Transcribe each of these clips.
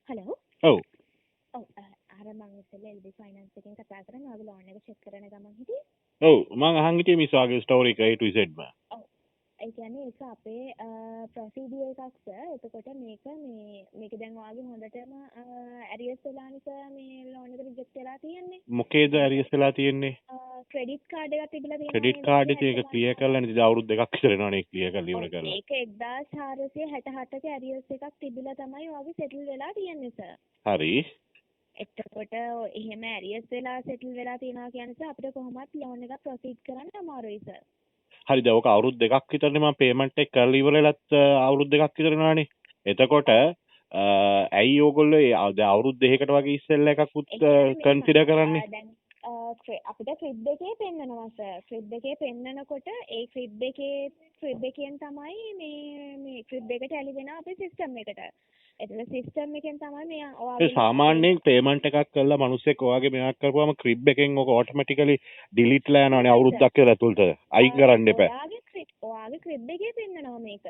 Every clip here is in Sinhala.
හලෝ. ඔව්. ඔව් අර මම ඉස්සෙල්ලා LB ෆයිනෑන්ස් එකෙන් කතා කරන්නේ ඔයාගේ ලෝන් එක චෙක් කරන ගමන් හිටියේ. ඔව් මං අහන් හිටියේ මිස් වාගේ ස්ටෝරි එක A to Z ම. ඔව්. ඒ කියන්නේ ඒක අපේ ප්‍රොසීඩියර් එකක් සර්. එතකොට මේක දැන් ඔයාගේ හොඳටම ඇරියස් වෙලානේ සර් මේ ලෝන් එක රිජෙක්ට් වෙලා තියෙන්නේ. මොකේද ඇරියස් වෙලා තියෙන්නේ? ක්‍රෙඩිට් කාඩ් එකක් තිබිලා තියෙනවා. ක්‍රෙඩිට් කාඩ් එක ක්ලියර් කරලා නේද අවුරුදු දෙකක් විතර වෙනවනේ ක්ලියර් කරලා ඉවර කරලා. ඒක 1468ක ඇරියස් එකක් තිබිලා තමයි ඔයාගේ සෙටල් වෙලා තියෙන්නේ සර්. හරි. එතකොට එහෙම ඇරියස් වෙලා සෙටල් වෙලා තියෙනවා කියන්නේ අපිට කොහොමත් ලෝන් එක ප්‍රොසීඩ් කරන්න අමාරුයි සර්. හරි දැන් ඔක අවුරුදු දෙකක් විතරනේ මම පේමන්ට් එක කරලා ඉවරලත් අවුරුදු දෙකක් විතර වෙනවානේ. එතකොට ඇයි ඕගොල්ලෝ දැන් අවුරුදු දෙකකට වගේ ඉස්සෙල්ලා එකකුත් කන්සිඩර් කරන්නේ? දැන් අපිට ක්‍රිබ් එකේ පෙන්නනවා සර්. ක්‍රිබ් එකේ පෙන්නනකොට ඒ ක්‍රිබ් එකෙන් තමයි මේ ක්‍රිබ් එකට ඇලි වෙන අපේ සිස්ටම් එකට. එතන සිස්ටම් එකෙන් තමයි මේ ඔයාගේ සාමාන්‍යයෙන් පේමන්ට් එකක් කරලා මිනිස්සෙක් ඔයාගේ මෙයාක් කරපුවාම ක්‍රිබ් එකෙන් ඔක ඔටෝමැටිකලි ඩිලීට් ලා යනවානේ අවුරුද්දක් කියලා ඇතුළත. අයින් කරන්න එපා. ඔයාගේ ක්‍රිබ් එකේ පෙන්නනවා මේක.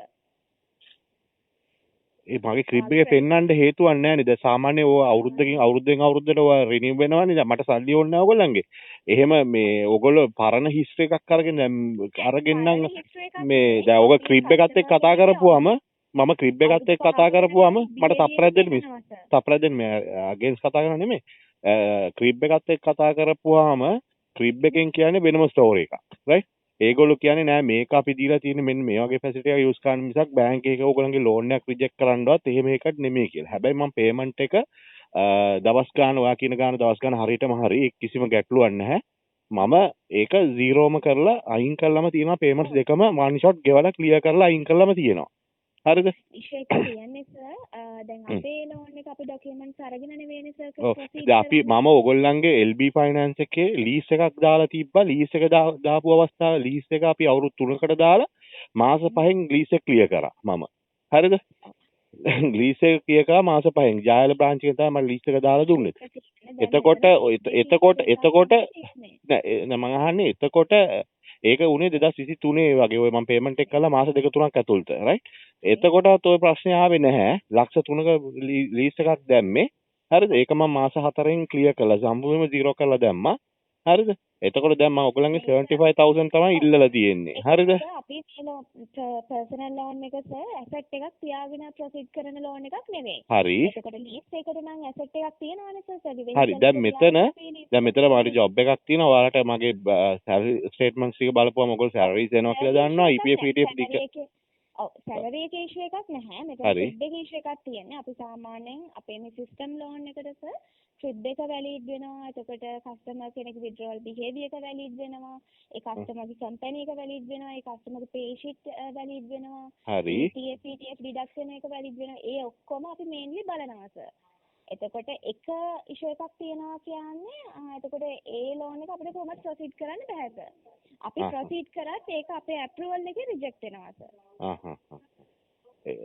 ඒ මගේ ක්‍රිබ් එකේ පෙන්වන්න හේතුවක් නැහැ නේද? සාමාන්‍ය ඔය අවුරුද්දකින් අවුරුද්දට ඔය රිනිව් වෙනවනේ. දැන් මට සල්ලි ඕනේ නැහැ ඔයගොල්ලන්ගේ. එහෙම මේ ඔයගොල්ලෝ පරණ හිස්ටරි එකක් අරගෙන නම් මේ දැන් ඔය ක්‍රිබ් එකත් එක්ක කතා කරපුවාම මම ක්‍රිබ් එකත් එක්ක කතා කරපුවාම මට තප්පරයක් දෙන්න මේ අගේන්ස් කතා කරන්නේ නෙමෙයි. ක්‍රිබ් එකත් එක්ක කතා කරපුවාම ක්‍රිබ් එකෙන් කියන්නේ වෙනම ස්ටෝරි එකක්. රයිට්? ඒගොල්ලෝ කියන්නේ නෑ මේක අපි දීලා තියෙන්නේ මෙන්න මේ වගේ ෆැසිලිටි එක යූස් කරන්න මිසක් බැංක් එකක ඕගොල්ලන්ගේ ලෝන් එකක් රිජෙක්ට් කරන්නවත් එහෙම එකක් නෙමෙයි කියලා. හැබැයි මම පේමන්ට් එක දවස් ගාන ඔයා කියන ගාන දවස් ගාන හරියටම හරි කිසිම ගැටලුවක් නැහැ. මම ඒක 0ම කරලා අයින් කළාම තියෙනවා පේමන්ට්ස් දෙකම one shot ගෙවලා ක්ලියර් කරලා අයින් කළාම තියෙනවා. හරිද? ඉෂේ කියන්නේ සර් දැන් අපේ ලෝන් එක අපි ඩොකියුමන්ට්ස් අරගෙන නෙවෙයිනේ සර් අපි මම ඔයගොල්ලන්ගේ LB ෆයිනෑන්ස් එකේ ලීස් එකක් දාලා තිබ්බා ලීස් එක දාපු අවස්ථාවේ ලීස් එක අපි අවුරුදු 3කට දාලා මාස 5න් ලීස් එක ක්ලියර් කරා මම හරිද ලීස් එක ක්ලියර් කරා මාස 5න් ජායල බ්‍රාන්ච් එකේ තමයි මම ලීස් එක දාලා දුන්නේ එතකොට නෑ මම අහන්නේ එතකොට ඒක උනේ 2023 වගේ ඔය මම පේමන්ට් එක කළා මාස 2-3ක් ඇතුළත රයිට් එතකොටත් ඔය ප්‍රශ්නේ ආවේ නැහැ ලක්ෂ 3ක ලීස් එකක් දැම්මේ හරිද ඒක මම මාස 4න් ක්ලියර් කළා සම්පූර්ණයෙන්ම 0 කරලා දැම්මා හරිද එතකොට දැන් මම ඔයගොල්ලන්ගේ 75000 තමයි ඉල්ලලා තියෙන්නේ හරිද අපි පර්සනල් ලෝන් එක සර් ඇසෙට් එකක් තියාගෙන ප්‍රොසීඩ් කරන ලෝන් එකක් නෙවෙයි හරි එතකොට ලීස් එකට නම් ඇසෙට් එකක් තියෙනවනේ සර් හරි දැන් මෙතන මාරි ජොබ් එකක් තියෙනවා ඔයාලට මගේ සැලරි ස්ටේට්මන්ට්ස් ටික බලපුවම ඔයගොල්ලෝ සැලරිස් එනවා කියලා දන්නවා EPF ETF ටික ඔව් සැලරි එකේ ඉෂුව එකක් නැහැ මෙතන ක්‍රිබ් එකේ ඉෂුව එකක් තියෙන්නේ අපි සාමාන්‍යයෙන් අපේ මේ සිස්ටම් ලෝන් එකට සර් ක්‍රිබ් එක වැලිඩ් වෙනවා එතකොට කස්ටමර් කෙනෙක් විඩ්‍රෝවල් බිහේවියර් එක වැලිඩ් වෙනවා ඒ කස්ටමර්ගේ කම්පැනි එක වැලිඩ් වෙනවා ඒ කස්ටමර්ගේ පේ ෂීට් වැලිඩ් වෙනවා හරි ETF ඩිඩක්ෂන් එක වැලිඩ් වෙනවා ඒ ඔක්කොම අපි මේන්ලි බලනවා සර් එතකොට එක ඉෂුව එකක් තියෙනවා කියන්නේ එතකොට ඒ ලෝන් එක අපිට කොහොමද ප්‍රොසීඩ් කරන්න බෑ සර් අපි ප්‍රොසීඩ් කරත් ඒක අපේ අප්‍රූවල් එකේ රිජෙක්ට් වෙනවා සර්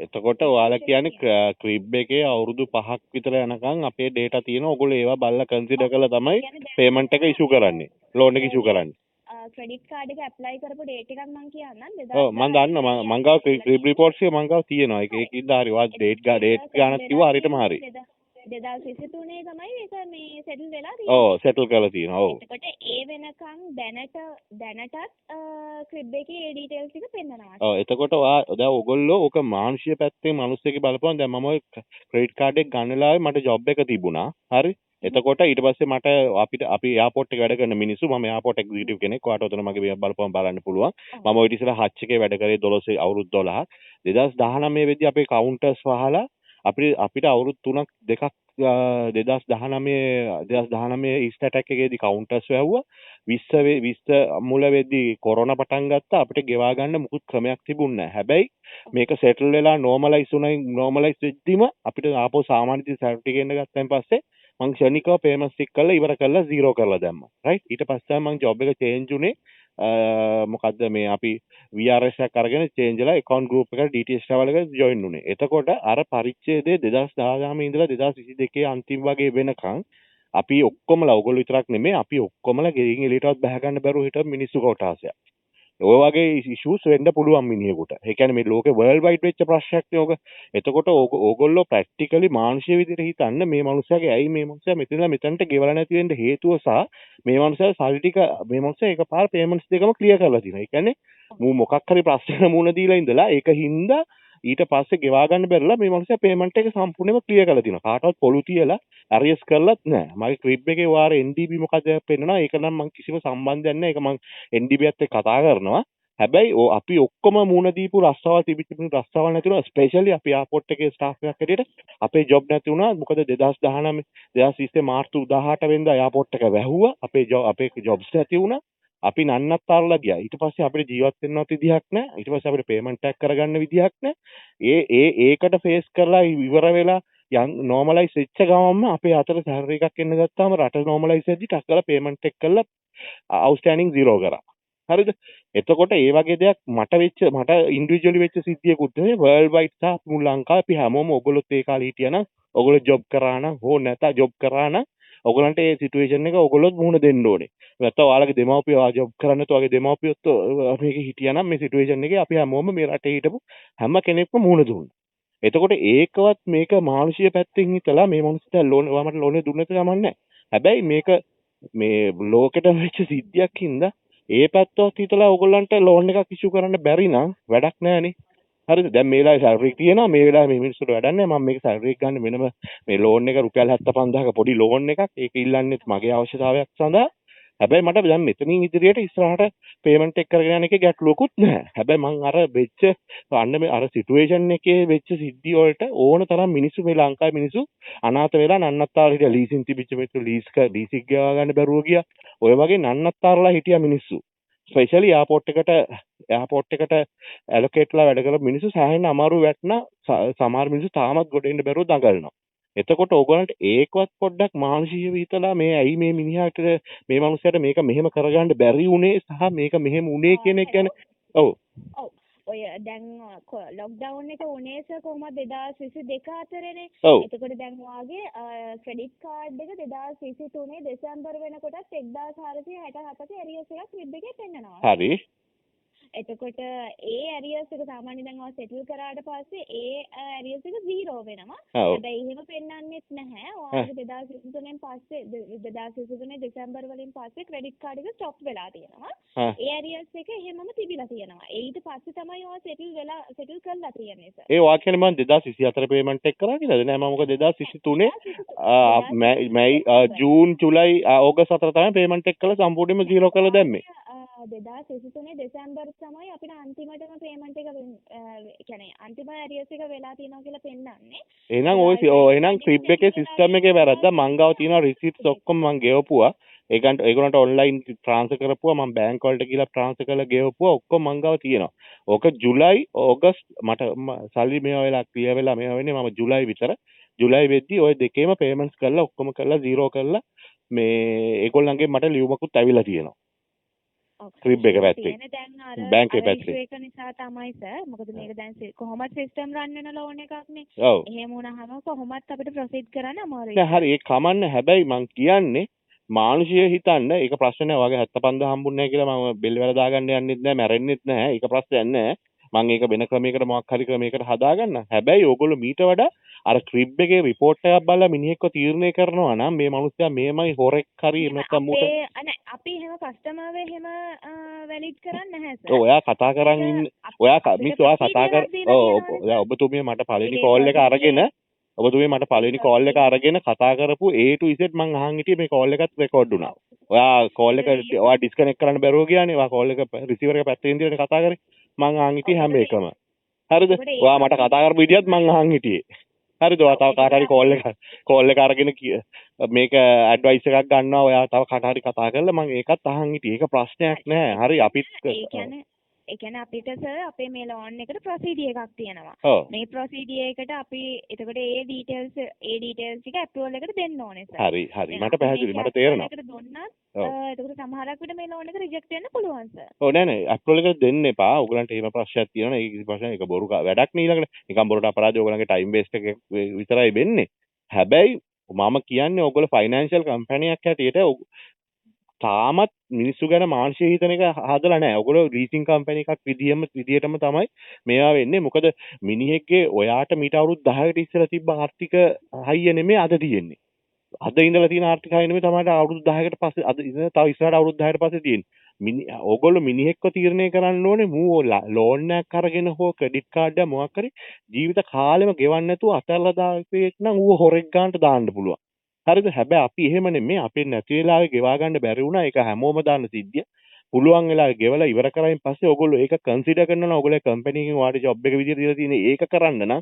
එතකොට ඔයාලා කියන්නේ ක්‍රිබ් එකේ අවුරුදු 5ක් විතර යනකම් අපේ ඩේටා තියෙනවා ඔයගොල්ලෝ ඒවා බලලා කන්සිඩර් කරලා තමයි පේමන්ට් එක ඉෂු කරන්නේ ලෝන් එක ඉෂු කරන්නේ ක්‍රෙඩිට් කාඩ් එක ඇප්ලයි කරපු ඩේට් එකක් මම කියන්නම් ඔව් මම දන්නවා මං ගාව ක්‍රිබ් රිපෝට්ස් එක මං ගාව තියෙනවා ඒකින්ද හරි ඔයා ඩේට් ගානක් කිව්වා හරියටම හරි 2023 තමයි ඒක මේ සෙටල් වෙලා තියෙන්නේ. ඔව් සෙටල් කරලා තියෙනවා. ඔව්. එතකොට ඒ වෙනකන් දැනටත් ක්‍රිබ් එකේ ඒ ඩීටේල්ස් ටික පෙන්නනවා. ඔව් එතකොට දැන් ඔයගොල්ලෝ ඔක මානුෂීය පැත්තේ මිනිස්සෙක්ගේ බලපුවම දැන් මම ඔය ක්‍රෙඩිට් කාඩ් එක ගන්න වෙලාවේ මට ජොබ් එක තිබුණා. හරි? එතකොට ඊට පස්සේ මට අපි එයාපෝට් එකේ වැඩ කරන මිනිස්සු මම එයාපෝට් එක්සිකියුටිව් කෙනෙක්. ඔයාට උතන මගේ බලපුවම බලන්න පුළුවන්. මම ඔය ඉතිසලා හච් එකේ වැඩ කරේ 12 අවුරුදු 12ක්. 2019 වෙද්දී අපේ කවුන්ටර්ස් වහලා අපිට අවුරුදු 3ක් දෙකක් 2019 ඊස්ට් ඇටැක් එකේදී කවුන්ටර්ස් වැහුවා 20 මුල වෙද්දී කොරෝනා පටන් ගත්තා අපිට ගෙවා ගන්න මුකුත් ක්‍රමයක් තිබුණේ නැහැ. හැබැයි මේක සෙටල් වෙලා නෝමලයිස් වෙද්දිම අපිට ආපහු සාමාන්‍ය සර්ටිෆිකේට් එක ගත්තන් පස්සේ මං ක්ෂණිකව පේමන්ට්ස් ටික කරලා ඉවර කරලා 0 කරලා දැම්මා. රයිට් ඊට පස්සේ මං ජොබ් එක චේන්ජ් උනේ මොකද්ද මේ අපි VRS එකක් අරගෙන චේන්ජ් වෙලා account group එකට DTS travel එකට join උනේ. එතකොට අර පරිච්ඡේදයේ 2019 ඉඳලා 2022 අන්තිම වගේ වෙනකන් අපි ඔක්කොමලා ඔයගොල්ලෝ විතරක් නෙමෙයි අපි ඔක්කොමලා ගෙයින් එළියටවත් බහ ගන්න බැරුව හිටපු මිනිස්සු කොටාසයක්. ඔය වගේ ඉෂුස් වෙන්න පුළුවන් මිනිහෙකුට. ඒ කියන්නේ මේ ලෝකේ වර්ල්ඩ් වයිඩ් වෙච්ච ප්‍රශ්නයක් නේ ඔක. එතකොට ඕගොල්ලෝ ප්‍රැක්ටිකලි මානුෂීය විදිහට හිතන්න මේ මනුස්සයාගේ ඇයි මේ මනුස්සයා මෙතනලා මෙතනට ගෙවලා නැති වෙන්න හේතුව සහ මේ මනුස්සයා සල්ලි ටික මේ මනුස්සයා එකපාර පේමන්ට්ස් දෙකම ක්ලියර් කරලා තියෙනවා. ඒ කියන්නේ මූ මොකක් හරි ප්‍රශ්නයකට මුහුණ දීලා ඉඳලා ඒක හින්දා ඊට පස්සේ ගෙවා ගන්න බැරිලා මේ මනුස්සයා පේමන්ට් එක සම්පූර්ණයෙන්ම ක්ලියර් කරලා තියෙනවා. කාටවත් පොළු තියලා අරියස් කරලත් නැහැ. මගේ ක්‍රිබ් එකේ වාර NDB මොකද පෙන්නනවා. ඒක නම් මං කිසිම සම්බන්ධයක් නැහැ. ඒක මං NDB එකත් එක්ක කතා කරනවා. හැබැයි අපි ඔක්කොම මුණ දීපු රස්සාවල් තිබිච්ච රස්සාවල් නැති වුණා. ස්පෙෂලි අපි එයාපෝට් එකේ ස්ටාෆ් එකක් හැටියට අපේ ජොබ් නැති වුණා. මොකද 2019 2020 මාර්තු 18 වෙනිදා එයාපෝට් එක වැහුවා. අපේ ජොබ්ස් නැති වුණා. අපි නන්නත්තරලා ගියා. ඊට පස්සේ අපිට ජීවත් වෙන්නවත් විදිහක් නැහැ. ඊට පස්සේ අපිට පේමන්ට් එකක් කරගන්න විදිහක් නැහැ. ඒකට ෆේස් කරලා ඉවර වෙලා නෝමලයිස් වෙච්ච ගමන්ම අපේ අතට සැලරි එකක් එන්න ගත්තාම රට නෝමලයිස් වෙද්දි ටක් කරලා පේමන්ට් එක කරලා අවුට්ස්ටෑන්ඩින් 0 කරා. හරිද? එතකොට ඒ වගේ දෙයක් මට ඉන්ඩිවිජුවලි වෙච්ච සිද්ධියකුත් නෙවෙයි වර්ල්ඩ් වයිඩ් සහ මුළු ලංකාවේ අපි හැමෝම ඔයගොල්ලොත් ඒ කාලේ හිටියනම් ඔයගොල්ලෝ ජොබ් කරා නම් හෝ නැත්නම් ජොබ් කරා නම් ඔයගොල්ලන්ට ඒ සිටුේෂන් එක ඔයගොල්ලොත් මුහුණ දෙන්න ඕනේ. නැත්නම් ඔයාලගේ දෙමව්පියෝ ජොබ් කරන්නේ නැතු වගේ දෙමව්පියොත් මේකේ හිටියනම් මේ සිටුේෂන් එකේ අපි හැමෝම මේ රටේ හිටපු හැම කෙනෙක්ම මුහුණ දුන්නා. එතකොට ඒකවත් මේක මානුෂීය පැත්තෙන් හිතලා මේ මොනස්ට ලෝන් ඔයාමට ලෝනේ දුන්නත් කමන්නේ. හැබැයි මේක මේ ලෝකෙට වෙච්ච සිද්ධියක් හින්දා ඒ පැත්තවත් හිතලා ඕගොල්ලන්ට ලෝන් එකක් ඉෂු කරන්න බැරි නම් වැඩක් නෑනේ. හරිද? දැන් මේ වෙලාවේ සැලරි තියෙනවා. මේ වෙලාවේ මේ මිනිස්සුන්ට වැඩක් නෑ. මම මේක සැලරි එක ගන්න වෙනම මේ ලෝන් එක රුපියල් 75000ක පොඩි ලෝන් එකක්. ඒක ඉල්ලන්නෙත් මගේ අවශ්‍යතාවයක් සඳහා. හැබැයි මට දැන් මෙතනින් ඉදිරියට ඉස්සරහට පේමන්ට් එක කරගෙන යන එකේ ගැටලුවකුත් නැහැ. හැබැයි මං අර වෙච්ච අර සිටුේෂන් එකේ වෙච්ච සිද්ධි වලට ඕන තරම් මිනිස්සු මේ ලංකාවේ මිනිස්සු අනාථ වෙලා නන්නත්තාවල හිටියා. ලීසින් තිබිච්ච මේක ලීසික් ගෙවා ගන්න බැරුව ගියා. ඔය වගේ නන්නත්තාරලා හිටියා මිනිස්සු. ස්පෙෂලි එයාපෝට් එකට ඇලොකේට්ලා වැඩ කරපු මිනිස්සු සෑහෙන අමාරු වැටුණා. සමහර මිනිස්සු තාමත් ගොඩ එන්න බැරුව දඟලනවා. එතකොට ඕගොල්ලන්ට ඒකවත් පොඩ්ඩක් මානසිකව හිතලා මේ ඇයි මේ මිනිහාට මේ මනුස්සයාට මේක මෙහෙම කරගන්න බැරි වුනේ සහ මේක මෙහෙම වුනේ කියන එක ගැන ඔව් ඔය දැන් ලොක්ඩවුන් එක උනේ කොහොමද 2022 අතරනේ. එතකොට දැන් වාගේ ක්‍රෙඩිට් කාඩ් එක 2023 දෙසැම්බර් වෙනකොටත් 1467ක ඇරියස් එකක් ක්‍රිබ් එකේ පෙන්නනවා. හරි. එතකොට ඒ ඇරියස් එක සාමාන්‍යයෙන් දැන් ඔය සෙටල් කරාට පස්සේ ඒ ඇරියස් එක 0 වෙනවා. හැබැයි එහෙම පෙන්වන්නෙත් නැහැ. ඔයාලගේ 2023 පස්සේ 2023 දෙසැම්බර් වලින් පස්සේ ක්‍රෙඩිට් කාඩ් එක ස්ටොප් වෙලා තියෙනවා. ඒ ඇරියස් එක එහෙමම තිබිලා තියෙනවා. ඊට පස්සේ තමයි ඔයා සෙටල් කරලා තියෙන්නේ සර්. ඒ වාක්‍යනේ මම 2024 පේමන්ට් එක කරා කියලාද? නෑ මම මොකද 2023 මැයි ජූන් ජුලයි ඕගස්ට් 4 තමයි පේමන්ට් එක කළා සම්පූර්ණයෙන්ම 0 කරලා දැම්මේ. 2023 දෙසැම්බර් තමයි අපිට අන්තිමටම පේමන්ට් එක කියන්නේ අන්තිම ඇරියස් එක වෙලා තියෙනවා කියලා පෙන්නන්නේ. එහෙනම් එහෙනම් ක්‍රිබ් එකේ සිස්ටම් එකේ වැරද්ද මං ගාව තියෙනවා රිසීට්ස් ඔක්කොම මං ගෙවපුවා. ඒගොල්ලන්ට ඔන්ලයින් ට්‍රාන්ස්ෆර් කරපුවා මම බැංක් වලට ගිහලා ට්‍රාන්ස්ෆර් කරලා ගෙවපුවා ඔක්කොම මං ගාව තියෙනවා. ඕක ජුලයි ඕගස්ට් මට සල්ලි මේවා වෙලා ක්ලියර් වෙලා මේවා වෙන්නේ මම ජුලයි විතර. ජුලයි වෙද්දි ওই දෙකේම පේමන්ට්ස් කරලා ඔක්කොම කරලා 0 කරලා මේ ඒගොල්ලන්ගේ මට ලියුමකුත් ඇවිල්ලා තියෙනවා. ක්‍රිබ් එක පැත්තේ බැංකුවේ පැත්තේ ඒක නිසා තමයි සර් මොකද මේක දැන් කොහොමද සිස්ටම් රන් වෙන ලෝන් එකක් නේ. එහෙම වුණාම කොහොමත් අපිට ප්‍රොසීඩ් කරන්න අමාරුයි. නෑ හරි ඒක කමන්න. හැබැයි මං කියන්නේ මානුෂීය හිතන්න ඒක ප්‍රශ්න නෑ. වගේ 75 හම්බුන්නේ නැහැ කියලා මම බෙල් වල දාගන්න යන්නෙත් නෑ මැරෙන්නෙත් නෑ. ඒක ප්‍රශ්නයක් නෑ. මං ඒක වෙන ක්‍රමයකට මොකක් හරි ක්‍රමයකට හදාගන්න. හැබැයි ඕගොල්ලෝ මීට වඩා අර ක්‍රිබ් එකේ රිපෝට් එකක් බලලා මිනිහෙක්ව තීරණය කරනවා නම් මේ මිනිස්සයා මේමයි හොරෙක් හරි නැත්නම් මූට අපි එහෙම කස්ටමර්ව එහෙම වැලිඩ් කරන්නේ නැහැ සර්. ඔයා කතා කරන් ඉන්න ඔයා කතා කර ඔබතුමිය මට පළවෙනි කෝල් එක අරගෙන කතා කරපු A to Z මං අහන් හිටියේ මේ කෝල් එකත් රෙකෝඩ් වුණා. ඔයා කෝල් එක ඔයා ඩිස්කනෙක්ට් කරන්න බැරුව ගියානේ. ඔයා කෝල් එක රිසීවර් එක පැත්තේ ඉඳලා කතා කරේ. මං අහන් හිටියේ හැම එකම. හරිද? ඔයා මට කතා කරපු විදියත් මං අහන් හිටියේ. හරිද? ඔයා තව කාට හරි කෝල් එක අරගෙන මේක ඇඩ්වයිස් එකක් ගන්නවා. ඔයා තව කාට හරි කතා කරලා මං ඒකත් අහන් හිටියේ. ඒක ප්‍රශ්නයක් නෑ. හරි අපිත් ඒ කියන්නේ අපිට සර් අපේ මේ ලෝන් එකට ප්‍රොසීඩියර් එකක් තියෙනවා. මේ ප්‍රොසීඩියර් එකට අපි එතකොට ඒ ඩීටේල්ස් ටික අප්‍රූවල් එකට දෙන්න ඕනේ සර්. හරි මට පැහැදිලි මට තේරෙනවා. ඒකට දුන්නත් එතකොට සමහරක් විට මේ ලෝන් එක රිජෙක්ට් වෙන්න පුළුවන් සර්. ඔව් නෑ අප්‍රූවල් එකට දෙන්න එපා. ඔයගලන්ට එහෙම ප්‍රශ්නයක් තියෙනවා. ඒක කිසි ප්‍රශ්නයක් ඒක බොරු වැඩක් නේ ඊළඟට. නිකන් බොරුට අපරාධය ඔයගලන්ගේ ටයිම් වේස්ට් එක විතරයි වෙන්නේ. හැබැයි මම කියන්නේ ඔයගොල්ලෝ ෆයිනෑන්ෂල් කම්පැනියක් හැටියට තාමත් මිනිස්සු ගැන මානසික හිතන එක හදලා නැහැ. ඔයගොල්ලෝ ලීසින් කම්පැනි එකක් විදියටම තමයි මේවා වෙන්නේ. මොකද මිනිහෙක්ගේ ඔයාට මීට අවුරුදු 10කට ඉස්සෙල්ලා තිබ්බ ආර්ථික හයිය නෙමෙයි අද තියෙන්නේ. අද ඉඳලා තියෙන ආර්ථික හයිය නෙමෙයි තමයි අවුරුදු 10කට පස්සේ අද ඉඳලා තව ඉස්සරහට අවුරුදු 10කට පස්සේ තියෙන්නේ. ඔයගොල්ලෝ මිනිහෙක්ව තීරණය කරන්න ඕනේ මූ ලෝන් එකක් අරගෙන හෝ ක්‍රෙඩිට් කාඩ් එක මොකක් හරි ජීවිත කාලෙම ගෙවන්න නැතුව අතල්ලා දාපේක් නම් ඌව හොරෙක් ගන්නට දාන්න පුළුවන්. හරිද? හැබැයි අපි එහෙම නෙමෙයි. අපේ නැති වෙලාවේ ගෙවා ගන්න බැරි වුණා. ඒක හැමෝම දාන්න සිද්ධිය. පුළුවන් වෙලාවෙ ගෙවලා ඉවර කරායින් පස්සේ ඔයගොල්ලෝ ඒක කන්සිඩර් කරනවා නම් ඔයගොල්ලෝ කම්පැනි එකෙන් ඔයාලට ජොබ් එක විදියට දීලා තියෙන්නේ ඒක කරන්න නම්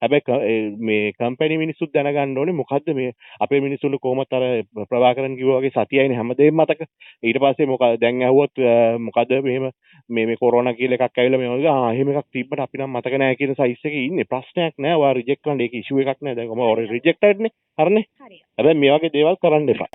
හැබැයි මේ කම්පැනි මිනිස්සුත් දැනගන්න ඕනේ මොකද්ද මේ අපේ මිනිස්සුන්ට කොහොමද අර ප්‍රභාකරන් කිව්වා වගේ සතියයිනේ හැමදේම මතක. ඊට පස්සේ මොකද දැන් ඇහුවොත් මොකද මෙහෙම මේ කොරෝනා කියලා එකක් ඇවිල්ලා මේ වගේ එහෙම එකක් තිබ්බට අපි නම් මතක නැහැ කියන සයිස් එකේ ඉන්නේ. ප්‍රශ්නයක් නැහැ. ඔයා රිජෙක්ට් කරන්න ඒක ඉෂුව එකක් නැහැ. දැන් ඔම රිජෙක්ටඩ්නේ. හරිනේ. හරි. හැබැයි මේ වගේ දේවල් කරන්න එපා.